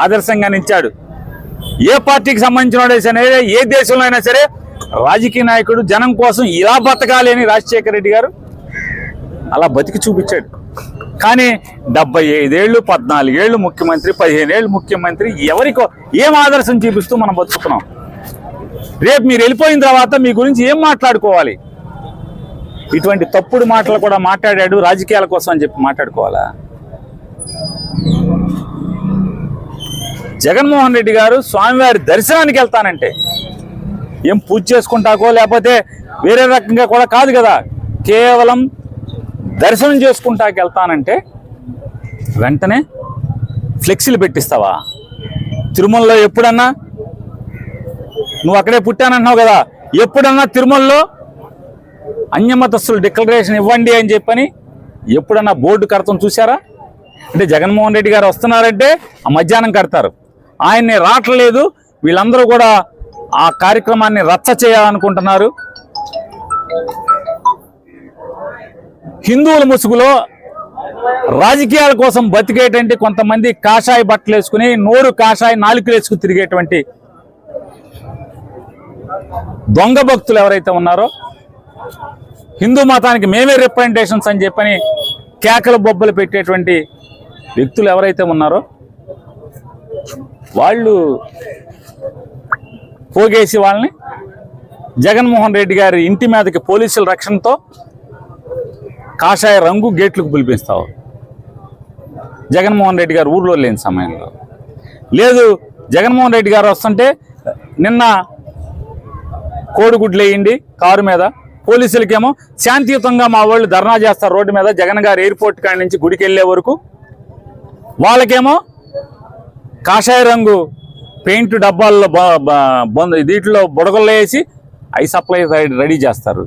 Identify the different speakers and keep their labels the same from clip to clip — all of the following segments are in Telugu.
Speaker 1: ఆదర్శంగా నిలిచాడు. ఏ పార్టీకి సంబంధించిన వాడే సరే, ఏ దేశంలో అయినా సరే రాజకీయ నాయకుడు జనం కోసం ఇలా బతకాలి అని రాజశేఖర రెడ్డి గారు అలా బతికి చూపించాడు. కానీ 75 ఏళ్ళు, 14 ఏళ్ళు ముఖ్యమంత్రి, 15 ఏళ్ళు ముఖ్యమంత్రి, ఎవరికో ఏం ఆదర్శం చూపిస్తూ మనం బతుకుతున్నాం? రేపు మీరు వెళ్ళిపోయిన తర్వాత మీ గురించి ఏం మాట్లాడుకోవాలి? ఇటువంటి తప్పుడు మాటలు కూడా మాట్లాడాడు రాజకీయాల కోసం అని చెప్పి మాట్లాడుకోవాలా? జగన్మోహన్ రెడ్డి గారు స్వామివారి దర్శనానికి వెళ్తానంటే ఏం పూజ చేసుకుంటాకో లేకపోతే వేరే రకంగా కూడా కాదు కదా, కేవలం దర్శనం చేసుకుంటాకి వెళ్తానంటే వెంటనే ఫ్లెక్సీలు పెట్టిస్తావా? తిరుమలలో ఎప్పుడన్నా నువ్వు అక్కడే పుట్టానంటున్నావు కదా, ఎప్పుడన్నా తిరుమలలో అన్యమతస్తులు డిక్లరేషన్ ఇవ్వండి అని చెప్పని ఎప్పుడన్నా బోర్డు కడతాం చూసారా? అంటే జగన్మోహన్ రెడ్డి గారు వస్తున్నారంటే ఆ మధ్యాహ్నం కడతారు, ఆయన్ని రావట్లేదు, వీళ్ళందరూ కూడా ఆ కార్యక్రమాన్ని రచ్చ చేయాలనుకుంటున్నారు. హిందువుల ముసుగులో రాజకీయాల కోసం బతికేటువంటి కొంతమంది కాషాయ బట్టలు వేసుకుని నోరు కాషాయ నాలుకలు వేసుకుని తిరిగేటువంటి దొంగ భక్తులు ఎవరైతే ఉన్నారో, హిందూ మతానికి మేమే రిప్రజెంటేషన్స్ అని చెప్పని కేకలు బొబ్బలు పెట్టేటువంటి వ్యక్తులు ఎవరైతే ఉన్నారో వాళ్ళు పోగేసి వాళ్ళని జగన్మోహన్ రెడ్డి గారి ఇంటి మీదకి పోలీసుల రక్షణతో కాషాయ రంగు గేట్లకు పిలిపిస్తావు. జగన్మోహన్ రెడ్డి గారు ఊర్లో లేని సమయంలో లేదు, జగన్మోహన్ రెడ్డి గారు వస్తుంటే నిన్న కోడిగుడ్లు వేయండి కారు మీద, పోలీసులకేమో శాంతియుతంగా మా వాళ్ళు ధర్నా చేస్తారు రోడ్డు మీద జగన్ గారు ఎయిర్పోర్ట్ కాడి నుంచి గుడికి వెళ్ళే వరకు, వాళ్ళకేమో కాషాయ రంగు పెయింట్ డబ్బాల్లో దీంట్లో బుడగల్లో వేసి ఐ సప్లై రెడీ చేస్తారు,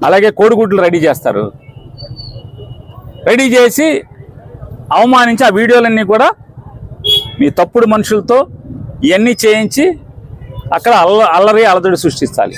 Speaker 1: అలాగే కోడిగుడ్లు రెడీ చేస్తారు. రెడీ చేసి అవమానించి ఆ వీడియోలన్నీ కూడా మీ తప్పుడు మనుషులతో ఇవన్నీ చేయించి అక్కడ అల్లరి అలజడి సృష్టించాలి.